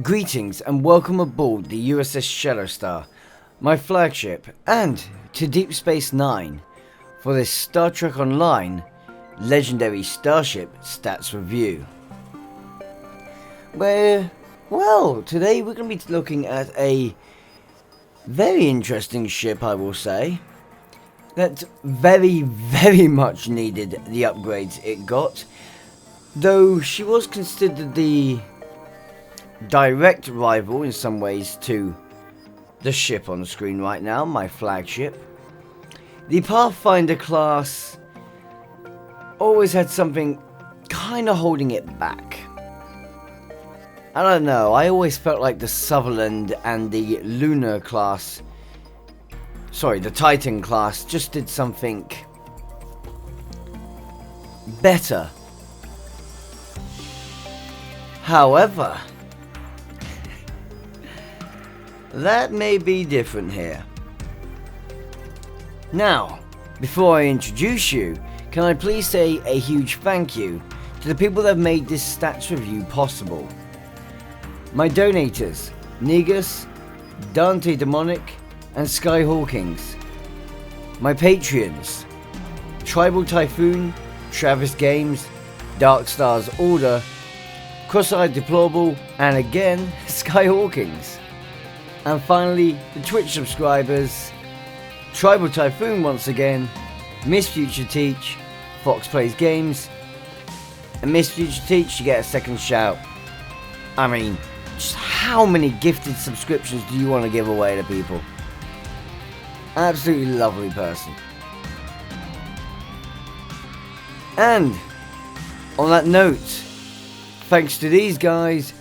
Greetings and welcome aboard the USS Shadowstar, my flagship, and to Deep Space Nine for this Star Trek Online Legendary Starship Stats Review. Well, today we're going to be looking at a very interesting ship, I will say, that very much needed the upgrades it got, though she was considered the direct rival in some ways to the ship on the screen right now, my flagship. The Pathfinder class always had something kind of holding it back. I don't know, I always felt like the Sutherland and the Lunar class, sorry, the Titan class just did something better. However, that may be different here. Now, before I introduce you, can I please say a huge thank you to the people that have made this stats review possible. My donators, Negus, Dante Demonic, and Skyhawkings. My Patreons, Tribal Typhoon, TravisGames, Darkstars Order, Cross-Eyed Deplorable, and again, Skyhawkings. And finally, the Twitch subscribers, Tribal Typhoon once again, Miss Future Teach, Fox Plays Games, and Miss Future Teach, you get a second shout. I mean, just how many gifted subscriptions do you want to give away to people? Absolutely lovely person. And, on that note, thanks to these guys,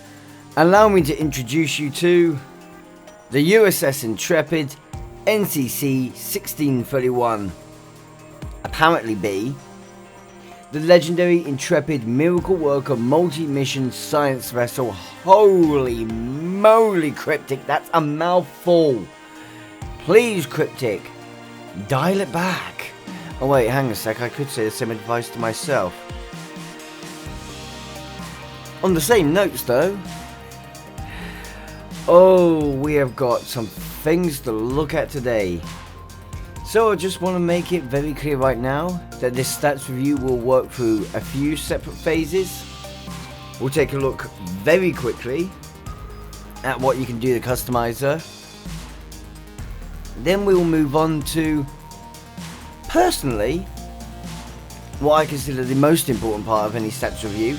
allow me to introduce you to the USS Intrepid NCC 1631, apparently be the legendary Intrepid Miracle Worker multi-mission science vessel. Holy moly, Cryptic, that's a mouthful. Please, Cryptic, dial it back. Oh wait, hang a sec, I could say the same advice to myself. On the same notes though, oh, we have got some things to look at today. So I just want to make it very clear right now that this stats review will work through a few separate phases. We'll take a look very quickly at what you can do to customize her. Then we will move on to, personally, what I consider the most important part of any stats review,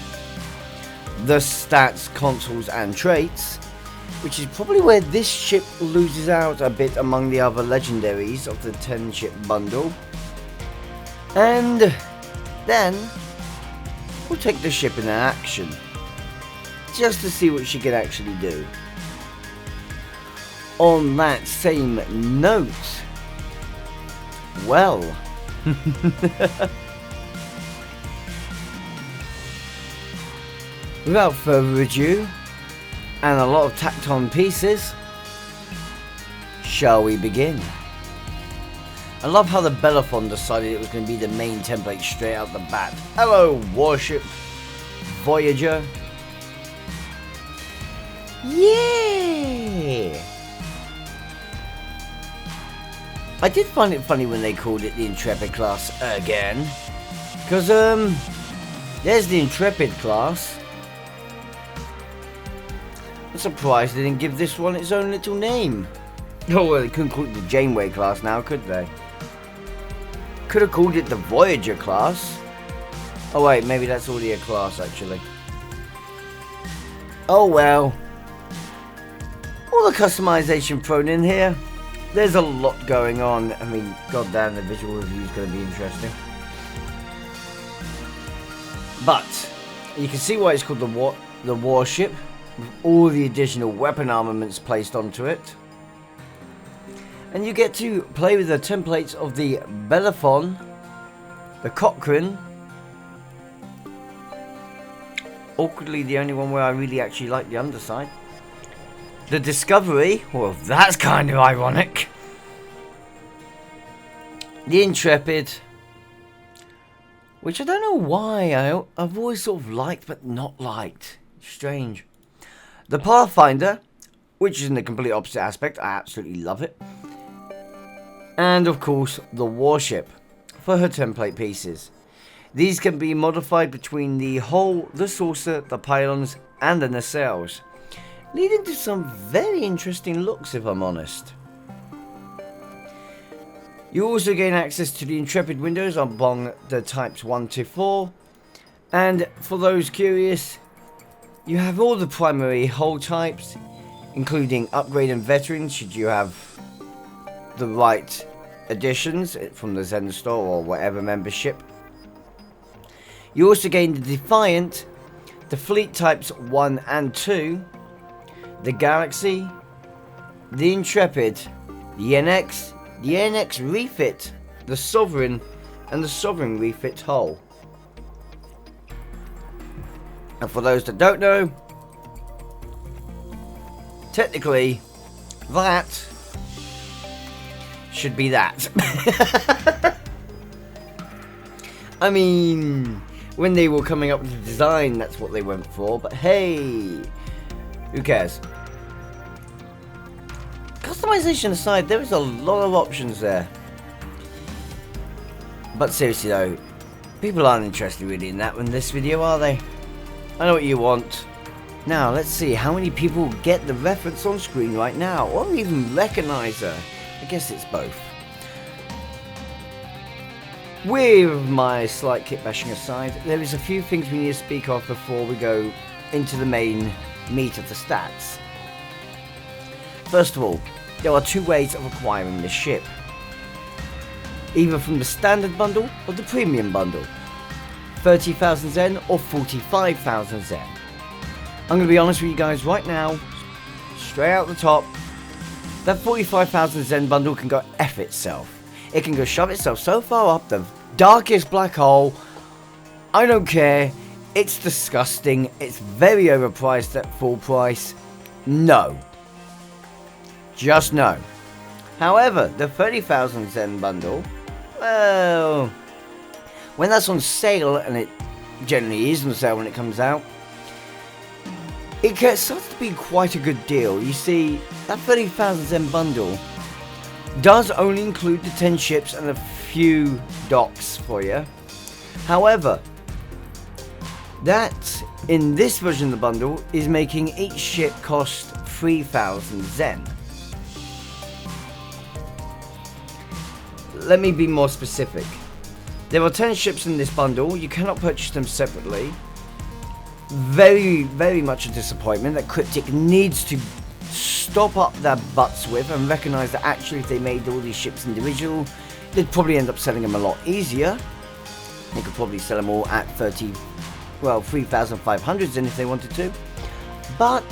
the stats, consoles and traits, which is probably where this ship loses out a bit among the other legendaries of the 10 ship bundle. And then we'll take the ship in action, just to see what she can actually do. On that same note, well, without further ado, and a lot of tacked on pieces, shall we begin? I love how the Bellerophon decided it was going to be the main template straight out the bat. Hello, warship, Voyager. Yeah! I did find it funny when they called it the Intrepid class again. Because, there's the Intrepid class. I'm surprised they didn't give this one its own little name. Oh, well, they couldn't call it the Janeway class now, could they? Could have called it the Voyager class. Oh wait, maybe that's already a class actually. Oh well. All the customization thrown in here. There's a lot going on. I mean, goddamn, the visual review is going to be interesting. But you can see why it's called the warship, with all the additional weapon armaments placed onto it. And you get to play with the templates of the Bellerophon, the Cochrane, awkwardly the only one where I really actually like the underside, the Discovery, well that's kind of ironic, the Intrepid, which I don't know why I've always sort of liked but not liked, strange. The Pathfinder, which is in the complete opposite aspect, I absolutely love it. And of course, the Warship, for her template pieces. These can be modified between the hull, the saucer, the pylons, and the nacelles, leading to some very interesting looks, if I'm honest. You also gain access to the Intrepid windows among the types 1 to 4, and for those curious, you have all the primary hull types, including upgrade and veteran should you have the right additions from the Zen store or whatever membership. You also gain the Defiant, the fleet types 1 and 2, the Galaxy, the Intrepid, the NX, the NX refit, the Sovereign, and the Sovereign refit hull. And for those that don't know, technically, that should be that. I mean, when they were coming up with the design, that's what they went for, but hey, who cares? Customization aside, there is a lot of options there. But seriously though, people aren't interested really in that in this video, are they? I know what you want. Now, let's see how many people get the reference on screen right now, or even recognize her. I guess it's both. With my slight kit bashing aside, there is a few things we need to speak of before we go into the main meat of the stats. First of all, there are two ways of acquiring this ship. Either from the standard bundle or the premium bundle. 30,000 Zen or 45,000 Zen. I'm going to be honest with you guys right now, straight out the top, that 45,000 Zen bundle can go F itself. It can go shove itself so far up the darkest black hole, I don't care, it's disgusting, it's very overpriced at full price, no. Just no. However, the 30,000 Zen bundle, well, when that's on sale, and it generally is on sale when it comes out, it starts to be quite a good deal. You see, that 30,000 Zen bundle does only include the 10 ships and a few docks for you. However, that in this version of the bundle is making each ship cost 3,000 Zen. Let me be more specific. There are 10 ships in this bundle, you cannot purchase them separately. Very, very much a disappointment that Cryptic needs to stop up their butts with and recognise that actually if they made all these ships individual, they'd probably end up selling them a lot easier. They could probably sell them all at 3,500 Zen if they wanted to. But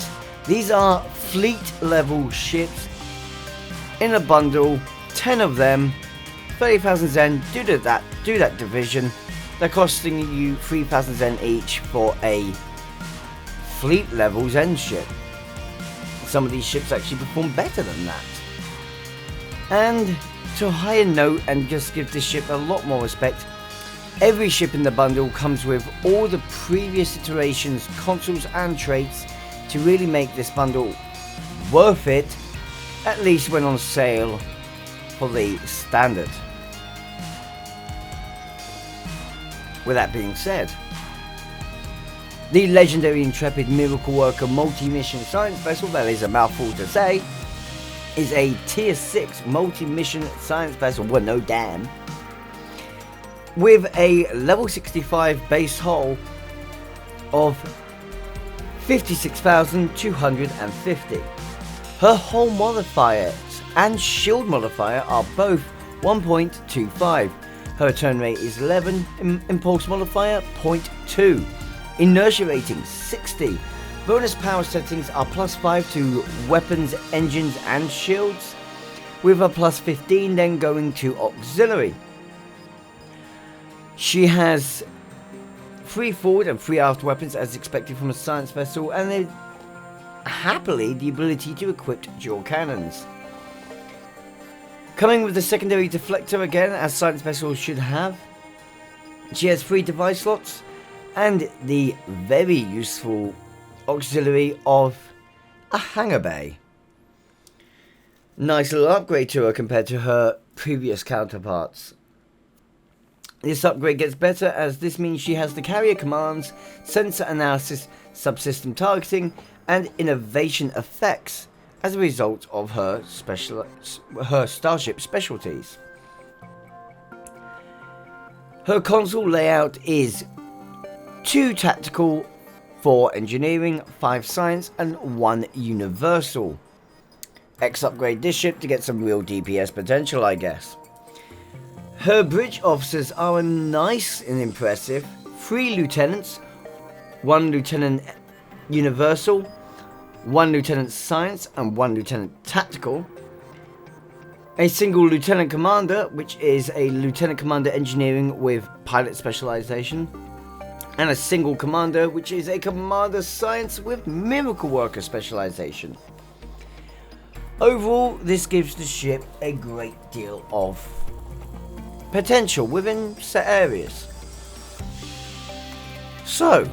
these are fleet level ships in a bundle, 10 of them, 30,000 Zen, do that division. They're costing you 3,000 Zen each for a fleet level Zen ship. Some of these ships actually perform better than that. And to a higher note and just give this ship a lot more respect, every ship in the bundle comes with all the previous iterations, consoles and traits to really make this bundle worth it, at least when on sale for the standard. With that being said, the legendary Intrepid Miracle Worker multi-mission science vessel, that is a mouthful to say, is a tier 6 multi-mission science vessel, well no damn, with a level 65 base hull of 56,250. Her hull modifiers and shield modifier are both 1.25. Her turn rate is 11, impulse modifier 0.2, inertia rating 60. Bonus power settings are +5 to weapons, engines and shields, with a +15 then going to auxiliary. She has 3 forward and 3 aft weapons as expected from a science vessel, and then happily the ability to equip dual cannons. Coming with the secondary deflector again, as science vessels should have. She has 3 device slots and the very useful auxiliary of a hangar bay. Nice little upgrade to her compared to her previous counterparts. This upgrade gets better as this means she has the carrier commands, sensor analysis, subsystem targeting, and innovation effects as a result of her Starship specialties. Her console layout is 2 tactical, 4 engineering, 5 science, and 1 universal. X upgrade this ship to get some real DPS potential, I guess. Her bridge officers are nice and impressive. 3 lieutenants, 1 lieutenant universal, 1 lieutenant science, and 1 lieutenant tactical. A single lieutenant commander, which is a lieutenant commander engineering with pilot specialization. And a single commander, which is a commander science with miracle worker specialization. Overall, this gives the ship a great deal of potential within set areas. So,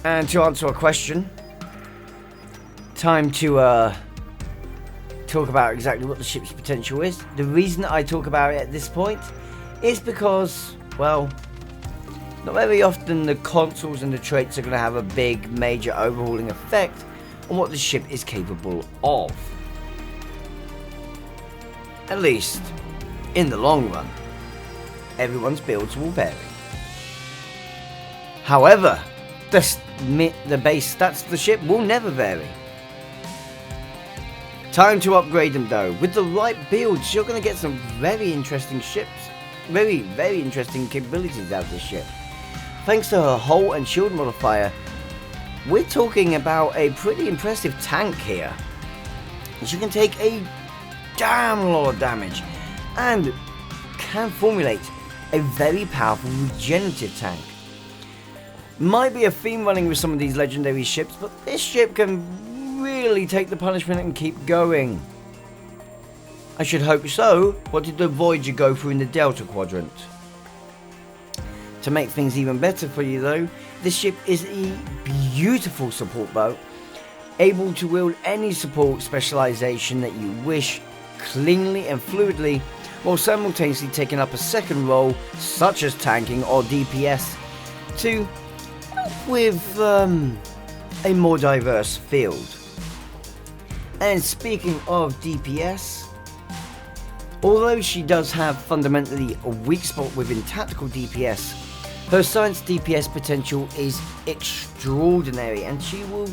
and to answer a question, time to talk about exactly what the ship's potential is. The reason that I talk about it at this point is because, well, not very often the consoles and the traits are going to have a big major overhauling effect on what the ship is capable of. At least, in the long run, everyone's builds will vary. However, the base stats of the ship will never vary. Time to upgrade them though. With the right builds, you're going to get some very interesting ships. Very interesting capabilities out of this ship. Thanks to her hull and shield modifier, we're talking about a pretty impressive tank here. She can take a damn lot of damage and can formulate a very powerful regenerative tank. Might be a theme running with some of these legendary ships, but this ship can really take the punishment and keep going. I should hope so. What did the Voyager go through in the Delta Quadrant? To make things even better for you though, this ship is a beautiful support boat, able to wield any support specialization that you wish cleanly and fluidly, while simultaneously taking up a second role such as tanking or DPS to help with a more diverse field. And speaking of DPS, although she does have fundamentally a weak spot within tactical DPS, her science DPS potential is extraordinary, and she will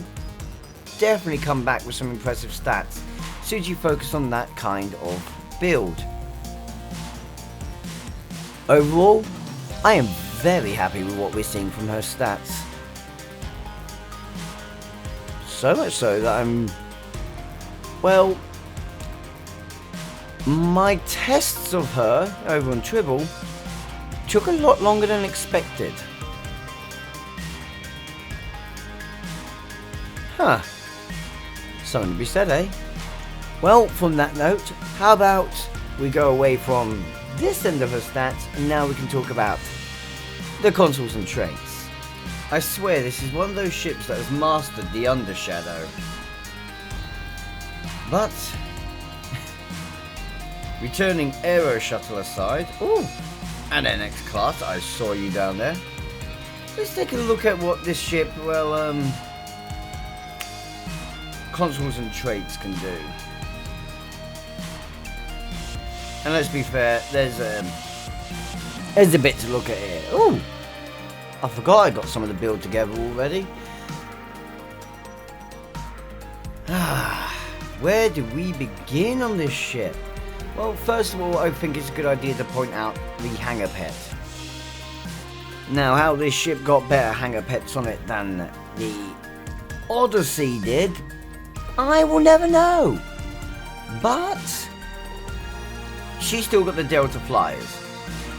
definitely come back with some impressive stats should you focus on that kind of build. Overall, I am very happy with what we're seeing from her stats. So much so that well, my tests of her over on Tribble took a lot longer than expected. Huh. Something to be said, eh? Well, from that note, how about we go away from this end of her stats and now we can talk about the consoles and traits. I swear this is one of those ships that has mastered the Undershadow. But returning Aero Shuttle aside, ooh, and NX class, I saw you down there. Let's take a look at what this ship, well, consoles and traits can do. And let's be fair, there's a bit to look at here. Ooh, I forgot I got some of the build together already. Where do we begin on this ship? Well, first of all, I think it's a good idea to point out the hangar pet. Now, how this ship got better hangar pets on it than the Odyssey did, I will never know. But she's still got the Delta Flyers,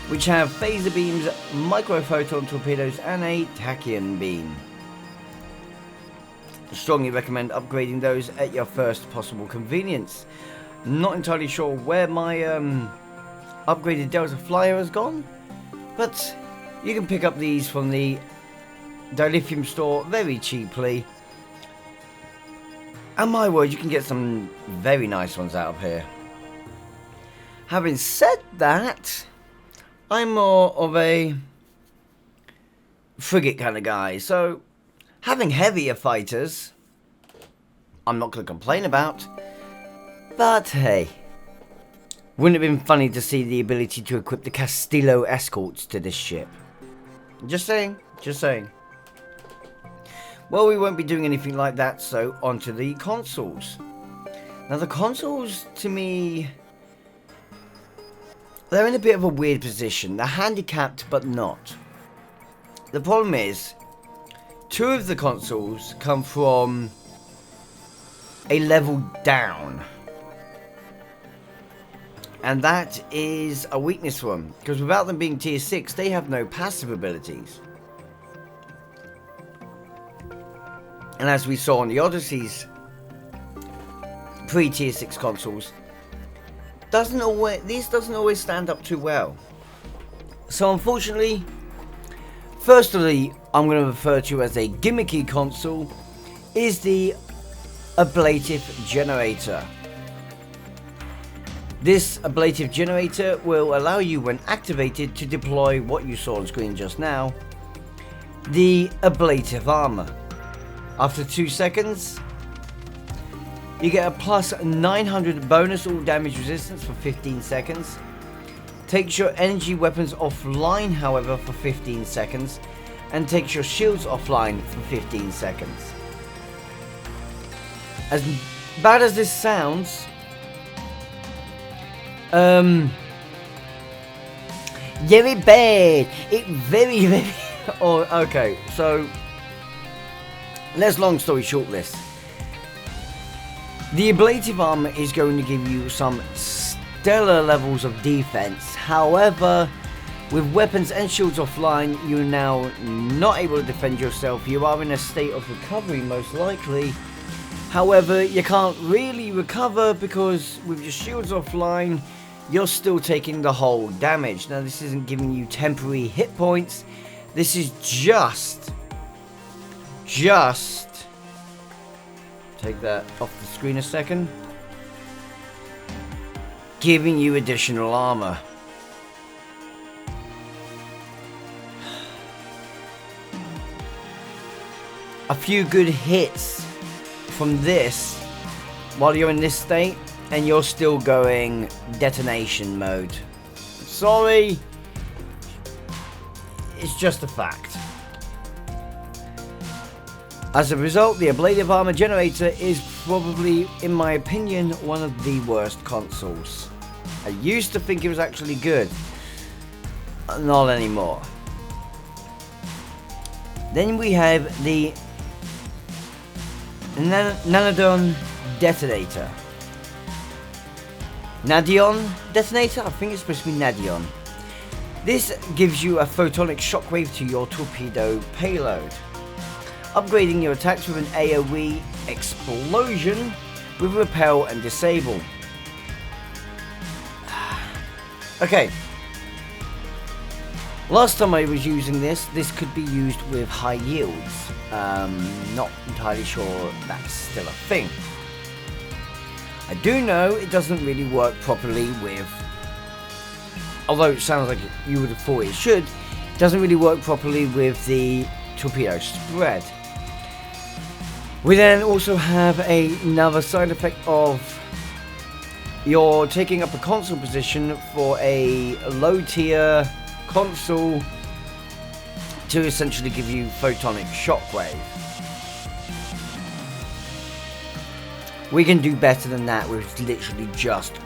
which have phaser beams, microphoton torpedoes, and a tachyon beam. Strongly recommend upgrading those at your first possible convenience. Not entirely sure where my upgraded Delta Flyer has gone, but you can pick up these from the dilithium store very cheaply. And my word, you can get some very nice ones out of here. Having said that, I'm more of a frigate kind of guy, so having heavier fighters, I'm not going to complain about. But hey, wouldn't it have been funny to see the ability to equip the Castillo escorts to this ship? Just saying, just saying. Well, we won't be doing anything like that, so onto the consoles. Now the consoles, to me, they're in a bit of a weird position. They're handicapped, but not. The problem is, 2 of the consoles come from a level down. And that is a weakness for them, because without them being tier 6, they have no passive abilities. And as we saw on the Odyssey's pre-tier 6 consoles, these doesn't always stand up too well. So unfortunately, firstly, I'm going to refer to as a gimmicky console, is the ablative generator. This ablative generator will allow you, when activated, to deploy what you saw on screen just now, the ablative armor. After 2 seconds, you get a plus 900 bonus all damage resistance for 15 seconds. Takes your energy weapons offline, however, for 15 seconds. And takes your shields offline for 15 seconds. As bad as this sounds, very bad. It very, very... Oh, okay, so let's long story short this. The ablative armor is going to give you some stellar levels of defense. However, with weapons and shields offline, you're now not able to defend yourself. You are in a state of recovery, most likely. However, you can't really recover because with your shields offline, you're still taking the whole damage. Now, this isn't giving you temporary hit points. This is just take that off the screen a second, giving you additional armor. A few good hits from this while you're in this state and you're still going detonation mode. Sorry, it's just a fact. As a result, the ablative armor generator is probably, in my opinion, one of the worst consoles. I used to think it was actually good. Not anymore. Then we have the Nanodon Detonator. Nadion Detonator? I think it's supposed to be Nadion. This gives you a photonic shockwave to your torpedo payload, upgrading your attacks with an AoE explosion with repel and disable. Okay. Last time I was using this could be used with high yields. Not entirely sure that's still a thing. I do know it doesn't really work properly with, although it sounds like you would have thought it should, it doesn't really work properly with the torpedo spread. We then also have another side effect of you're taking up a console position for a low tier console to essentially give you photonic shockwave. We can do better than that with literally just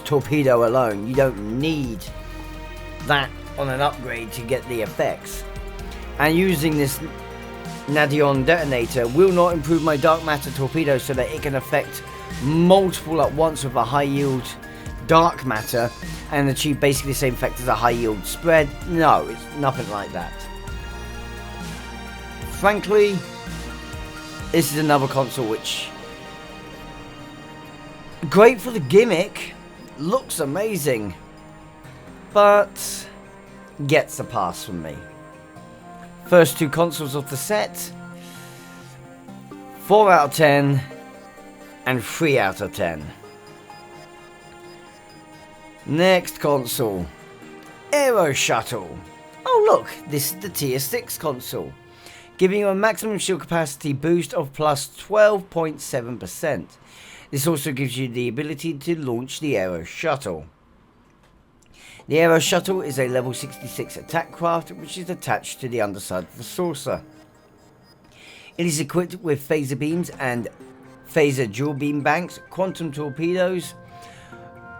torpedo alone. You don't need that on an upgrade to get the effects. And using this Nadion detonator will not improve my dark matter torpedo so that it can affect multiple at once with a high yield dark matter and achieve basically the same effect as a high yield spread. No, it's nothing like that. Frankly, this is another console which, great for the gimmick, looks amazing, but gets a pass from me. First 2 consoles of the set, 4 out of 10. and 3 out of 10. Next console, Aero Shuttle. Oh look, this is the tier 6 console, giving you a maximum shield capacity boost of plus 12.7%. This also gives you the ability to launch the Aero Shuttle. The Aero Shuttle is a level 66 attack craft which is attached to the underside of the saucer. It is equipped with phaser beams and phaser dual beam banks, quantum torpedoes,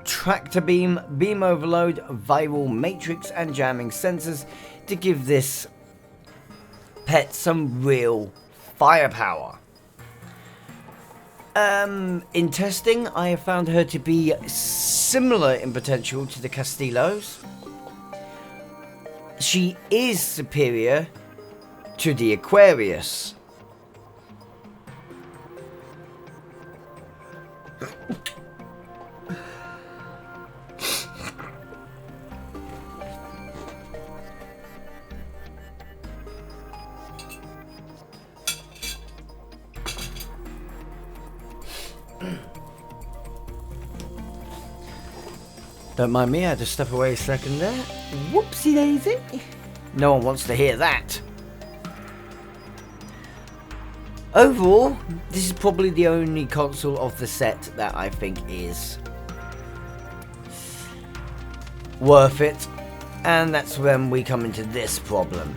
tractor beam, beam overload, viral matrix and jamming sensors to give this pet some real firepower. In testing, I have found her to be similar in potential to the Castillos. She is superior to the Aquarius. Don't mind me, I had to step away a second there. Whoopsie daisy. No one wants to hear that. Overall, this is probably the only console of the set that I think is worth it. And that's when we come into this problem.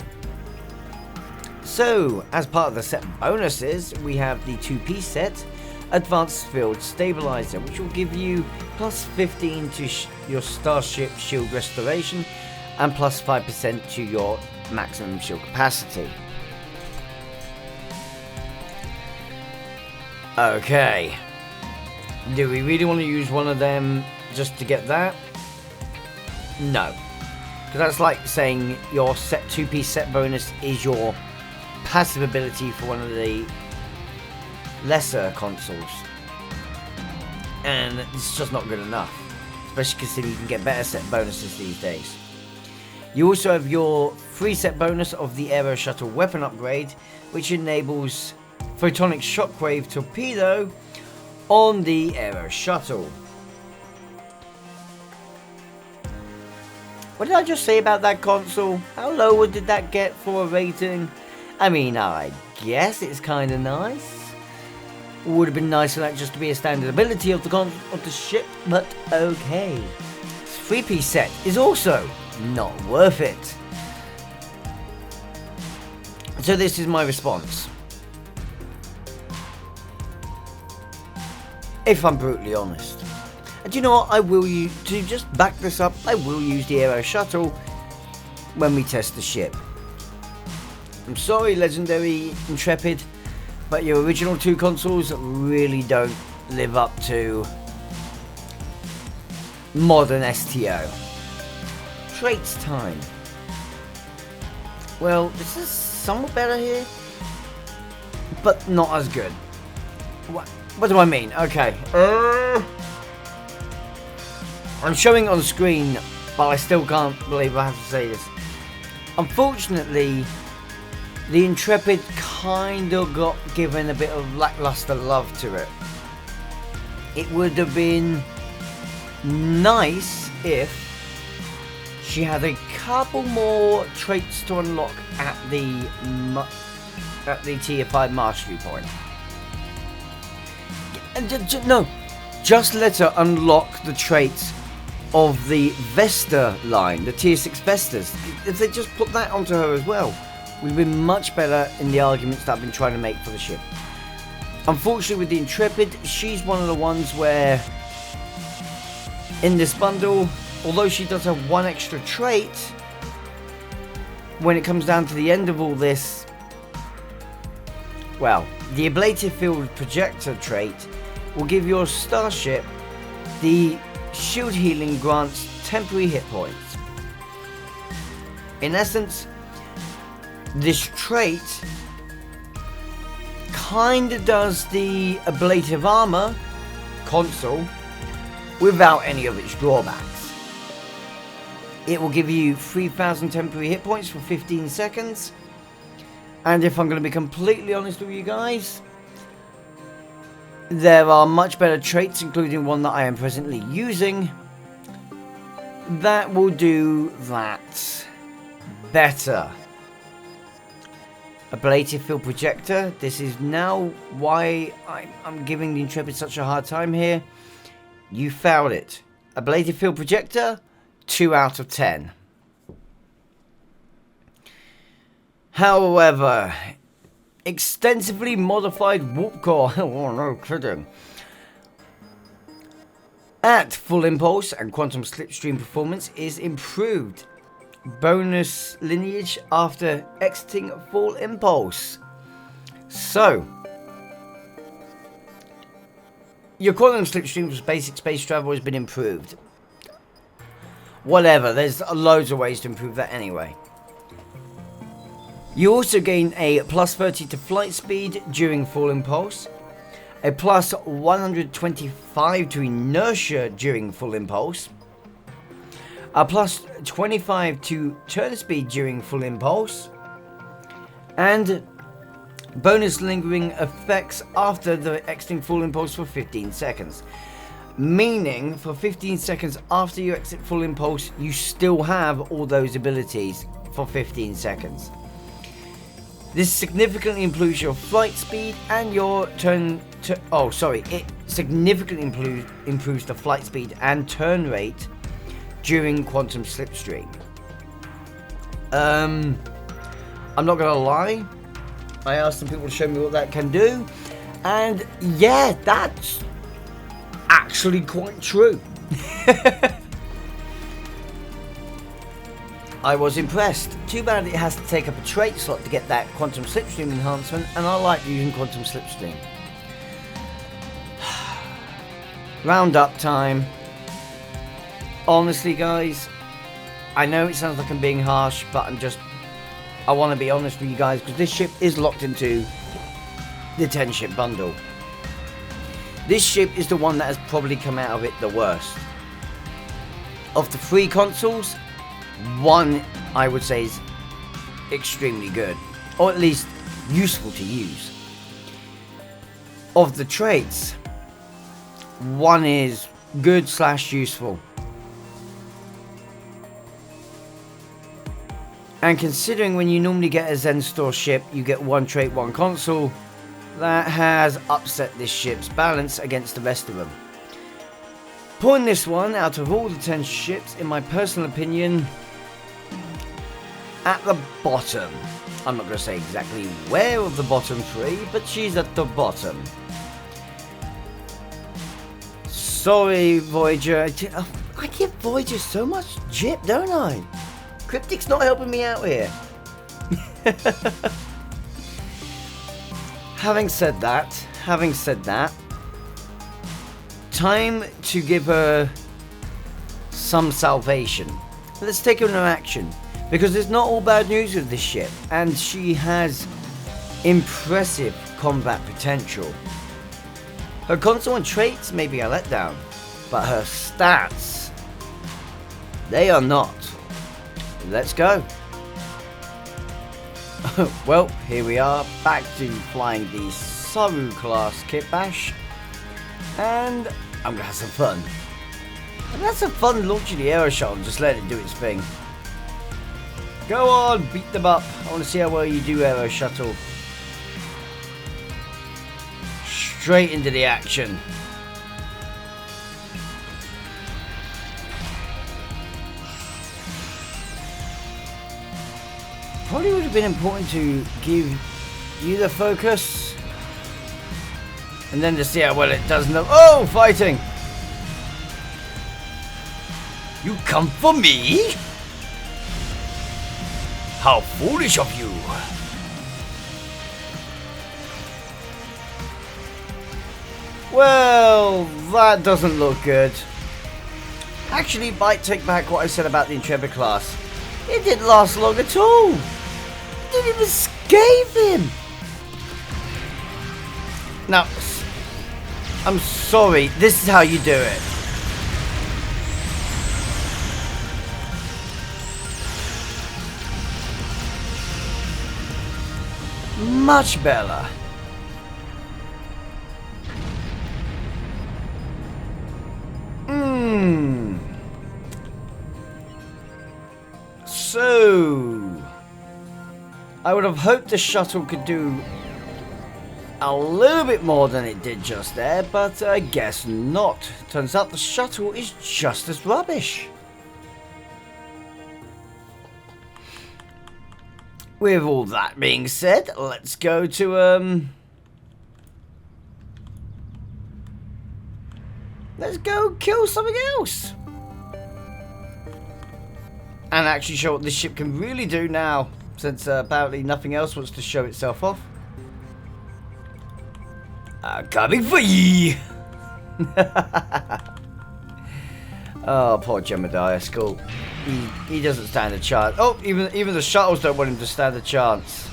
So, as part of the set bonuses, we have the 2-piece set, Advanced Field Stabilizer, which will give you plus 15 to your Starship shield restoration and plus 5% to your maximum shield capacity. Okay, do we really want to use one of them just to get that? No, because that's like saying your set 2-piece set bonus is your passive ability for one of the lesser consoles, and it's just not good enough, especially considering you can get better set bonuses these days. You also have your free set bonus of the Aero Shuttle weapon upgrade, which enables photonic shockwave torpedo on the Aero Shuttle. What did I just say about that console? How low did that get for a rating? I mean, I guess it's kind of nice. Would have been nice for that just to be a standard ability of the ship, but okay. This 3-piece set is also not worth it. So this is my response. If I'm brutally honest. And you know what, I will use, to just back this up, I will use the Aero Shuttle when we test the ship. I'm sorry, Legendary Intrepid, but your original 2 consoles really don't live up to modern STO. Traits time. Well, this is somewhat better here, but not as good. What do I mean? Okay. I'm showing on screen, but I still can't believe I have to say this. Unfortunately, the Intrepid kind of got given a bit of lackluster love to it. It would have been nice if she had a couple more traits to unlock at the tier 5 mastery point. And no, just let her unlock the traits of the Vesta line, the tier 6 Vestas. If they just put that onto her as well, we've been much better in the arguments that I've been trying to make for the ship. Unfortunately with the Intrepid, she's one of the ones where in this bundle, although she does have 1 extra trait, when it comes down to the end of all this, well, the Ablative Field Projector trait will give your Starship the shield healing grants temporary hit points. In essence, this trait kinda does the ablative armor console without any of its drawbacks. It will give you 3,000 temporary hit points for 15 seconds. And if I'm going to be completely honest with you guys, there are much better traits, including one that I am presently using, that will do that better. Ablative field projector. This is now why I'm giving the Intrepid such a hard time here. You found it. Ablative field projector, 2 out of 10. However, extensively modified warp core. Oh, no kidding. At full impulse and quantum slipstream performance is improved. Bonus lineage after exiting full impulse. So, your quantum slipstream for basic space travel has been improved. Whatever, there's loads of ways to improve that anyway. You also gain a plus 30 to flight speed during full impulse, a plus 125 to inertia during full impulse, a plus 25 to turn speed during full impulse, and bonus lingering effects after the exiting full impulse for 15 seconds. Meaning, for 15 seconds after you exit full impulse, you still have all those abilities for 15 seconds. This significantly improves your flight speed and your it significantly improves the flight speed and turn rate during quantum slipstream. I'm not gonna lie, I asked some people to show me what that can do, and yeah, that's actually quite true. I was impressed. Too bad it has to take up a trait slot to get that quantum slipstream enhancement, and I like using quantum slipstream. Round up time. Honestly, guys, I know it sounds like I'm being harsh, but I want to be honest with you guys, because this ship is locked into the 10 ship bundle. This ship is the one that has probably come out of it the worst. Of the 3 consoles, one I would say is extremely good, or at least useful to use. Of the traits, one is good / useful. And considering when you normally get a Zen Store ship, you get 1 trait, 1 console, that has upset this ship's balance against the rest of them. Pulling this one out of all the 10 ships, in my personal opinion, at the bottom. I'm not going to say exactly where of the bottom 3, but she's at the bottom. Sorry, Voyager. I give Voyager so much jip, don't I? Cryptic's not helping me out here. Having said that, time to give her some salvation. Let's take her into action, because it's not all bad news with this ship, and she has impressive combat potential. Her console and traits may be a letdown, but her stats, they are not. Let's go. Well, here we are, back to flying the Saru class kit bash, and I'm gonna have some fun. And that's some fun launching the aero shuttle and just let it do its thing. Go on, beat them up. I want to see how well you do, aero shuttle. Straight into the action. Probably would have been important to give you the focus, and then to see how well it does. Oh, fighting! You come for me? How foolish of you! Well, that doesn't look good. Actually, might take back what I said about the Intrepid class. It didn't last long at all. It didn't even scathe him. Now, I'm sorry, this is how you do it. Much better. So, I would have hoped the shuttle could do a little bit more than it did just there, but I guess not. Turns out the shuttle is just as rubbish. With all that being said, let's go to, let's go kill something else. And actually show what this ship can really do now, since apparently nothing else wants to show itself off. Coming for ye! Oh, poor Jemediah Skull. He doesn't stand a chance. Oh, even the shuttles don't want him to stand a chance.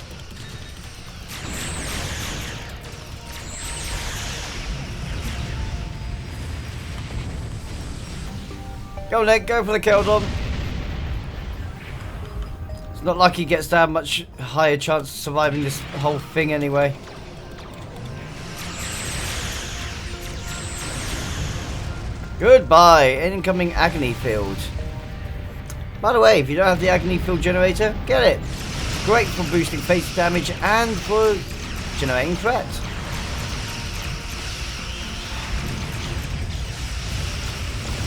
Go, Ned, go for the kill, Dom. It's not like he gets to have much higher chance of surviving this whole thing anyway. Goodbye, incoming agony field. By the way, if you don't have the agony field generator, get it. Great for boosting face damage and for generating threats.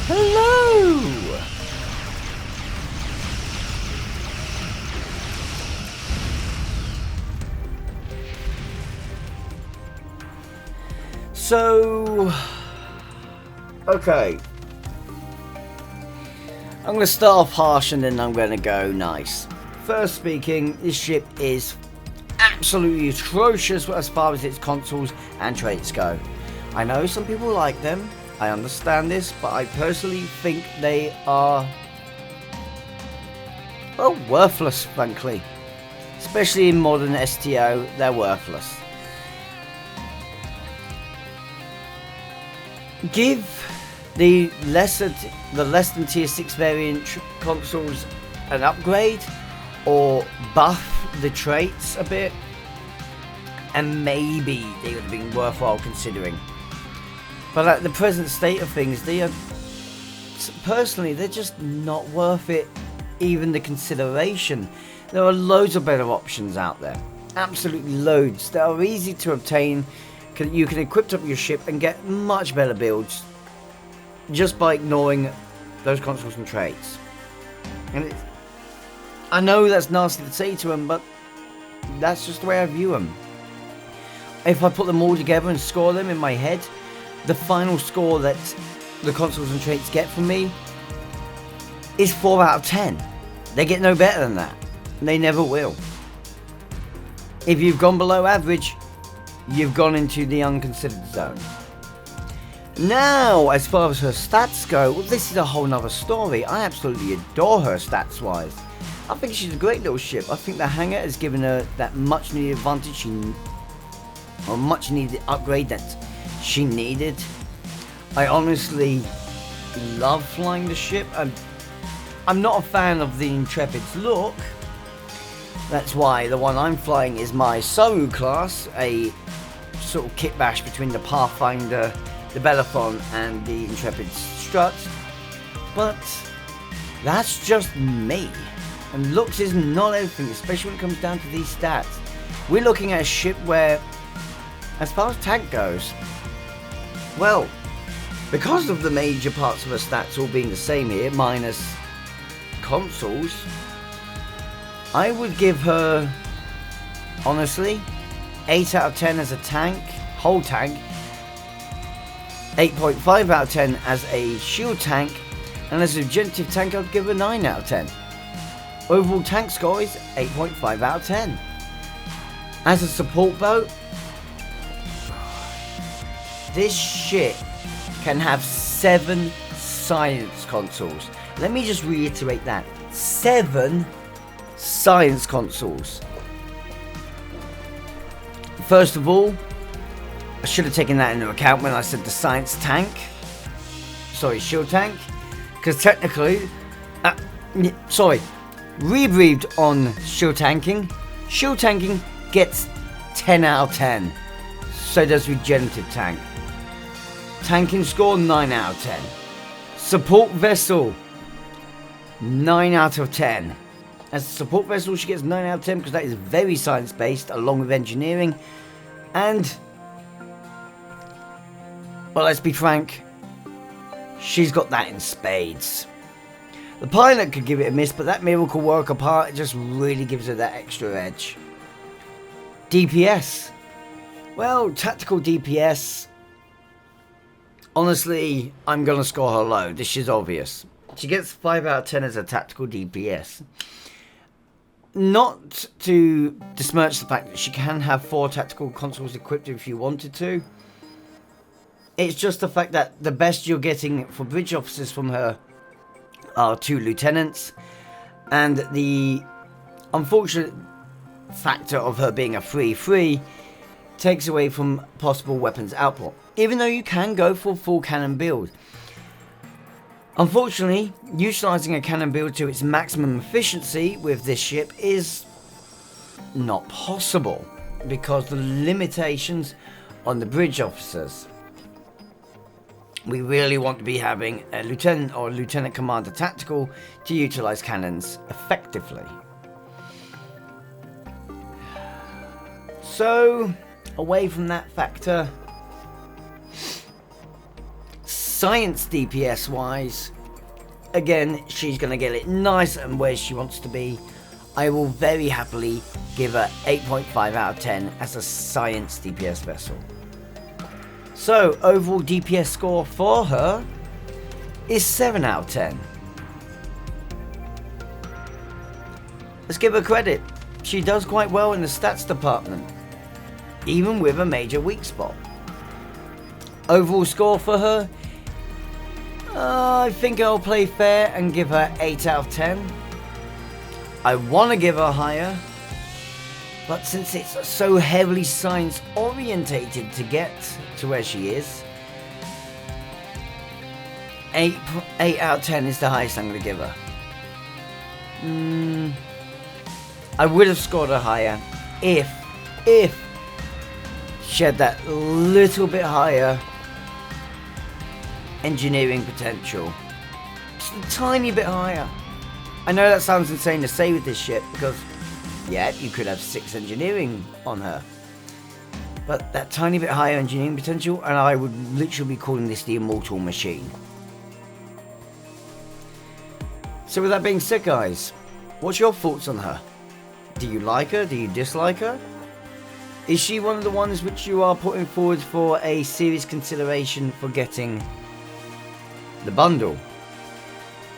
Hello! So, okay. I'm going to start off harsh and then I'm going to go nice. First speaking, this ship is absolutely atrocious as far as its consoles and traits go. I know some people like them, I understand this, but I personally think they are, well, worthless, frankly. Especially in modern STO, they're worthless. Give the less than tier 6 variant consoles an upgrade, or buff the traits a bit, and maybe they would have been worthwhile considering. But at the present state of things, they are, personally, they're just not worth it, even the consideration. There are loads of better options out there, absolutely loads, that are easy to obtain. You can equip up your ship and get much better builds just by ignoring those consoles and traits. And I know that's nasty to say to them, but that's just the way I view them. If I put them all together and score them in my head, the final score that the consoles and traits get from me is 4 out of 10. They get no better than that. They never will. If you've gone below average, you've gone into the unconsidered zone. Now, as far as her stats go, well, this is a whole nother story. I absolutely adore her stats wise. I think she's a great little ship. I think the hangar has given her that much needed advantage, or much needed upgrade that she needed. I honestly love flying the ship. I'm not a fan of the Intrepid's look. That's why the one I'm flying is my Saru class, a sort of kit bash between the Pathfinder, the Bellerophon, and the Intrepid strut. But that's just me. And looks is not everything, especially when it comes down to these stats. We're looking at a ship where, as far as tank goes, well, because of the major parts of her stats all being the same here, minus consoles, I would give her, honestly, 8 out of 10 as a tank, whole tank, 8.5 out of 10 as a shield tank, and as a regenerative tank I'd give her 9 out of 10. Overall tank score is 8.5 out of 10. As a support boat, this shit can have 7 science consoles. Let me just reiterate that. 7 science consoles. First of all, I should have taken that into account when I said the science tank. Sorry, shield tank. Because technically, rebreathed on shield tanking. Shield tanking gets 10 out of 10. So does regenerative tank. Tanking score 9 out of 10. Support vessel 9 out of 10. As a support vessel, she gets 9 out of 10 because that is very science-based, along with engineering. And, well, let's be frank, she's got that in spades. The pilot could give it a miss, but that miracle worker part just really gives her that extra edge. DPS. Well, tactical DPS. Honestly, I'm going to score her low. This is obvious. She gets 5 out of 10 as a tactical DPS. Not to besmirch the fact that she can have 4 tactical consoles equipped if you wanted to. It's just the fact that the best you're getting for bridge officers from her are 2 lieutenants. And the unfortunate factor of her being a 3-3 takes away from possible weapons output. Even though you can go for a full cannon build. Unfortunately, utilising a cannon build to its maximum efficiency with this ship is not possible because the limitations on the bridge officers. We really want to be having a lieutenant or lieutenant commander tactical to utilise cannons effectively. So, away from that factor, science DPS wise, again, she's going to get it nice and where she wants to be. I will very happily give her 8.5 out of 10 as a science DPS vessel. So, overall DPS score for her is 7 out of 10. Let's give her credit. She does quite well in the stats department, even with a major weak spot. Overall score for her, I think I'll play fair and give her 8 out of 10. I want to give her higher, but since it's so heavily science orientated to get to where she is, 8 out of 10 is the highest I'm going to give her. I would have scored her higher if she had that little bit higher engineering potential. Just a tiny bit higher. I know that sounds insane to say with this ship because, yeah, you could have 6 engineering on her. But that tiny bit higher engineering potential, and I would literally be calling this the immortal machine. So with that being said, guys, what's your thoughts on her? Do you like her? Do you dislike her? Is she one of the ones which you are putting forward for a serious consideration for getting the bundle?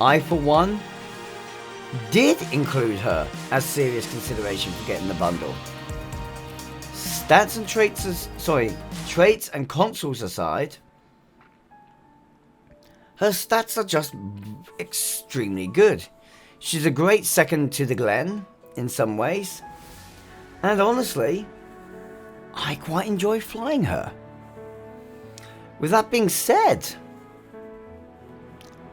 I, for one, did include her as serious consideration for getting the bundle. Stats and traits and consoles aside, her stats are just extremely good. She's a great second to the Glen in some ways, and honestly, I quite enjoy flying her. With that being said,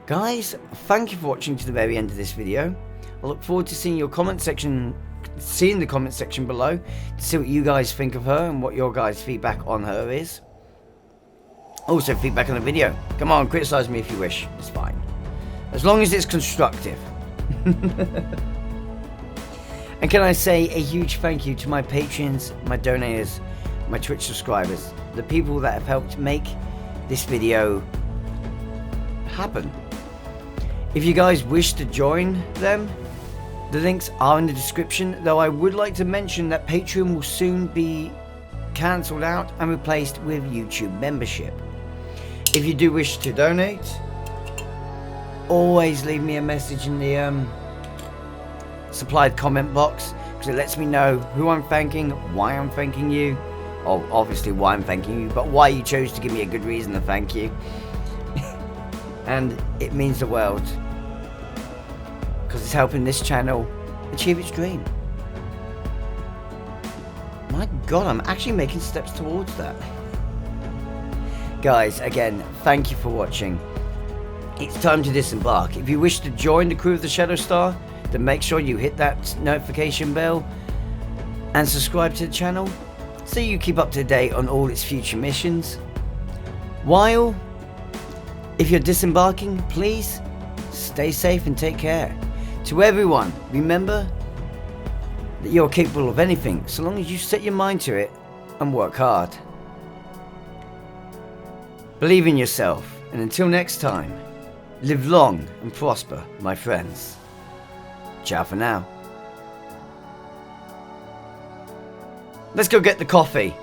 guys, thank you for watching to the very end of this video. I look forward to seeing the comment section below to see what you guys think of her and what your guys' feedback on her is. Also, feedback on the video. Come on, criticise me if you wish. It's fine, as long as it's constructive. And can I say a huge thank you to my patrons, my donators, my Twitch subscribers, the people that have helped make this video happen. If you guys wish to join them, the links are in the description, though I would like to mention that Patreon will soon be cancelled out and replaced with YouTube membership. If you do wish to donate, always leave me a message in the supplied comment box, because it lets me know who I'm thanking, why I'm thanking you, or obviously why I'm thanking you, but why you chose to give me a good reason to thank you. And it means the world, because it's helping this channel achieve its dream. My god, I'm actually making steps towards that. Guys, again, thank you for watching. It's time to disembark. If you wish to join the crew of the Shadow Star, then make sure you hit that notification bell and subscribe to the channel so you keep up to date on all its future missions. While, if you're disembarking, please stay safe and take care. To everyone, remember, that you're capable of anything so long as you set your mind to it and work hard. Believe in yourself, and until next time, live long and prosper, my friends. Ciao for now. Let's go get the coffee.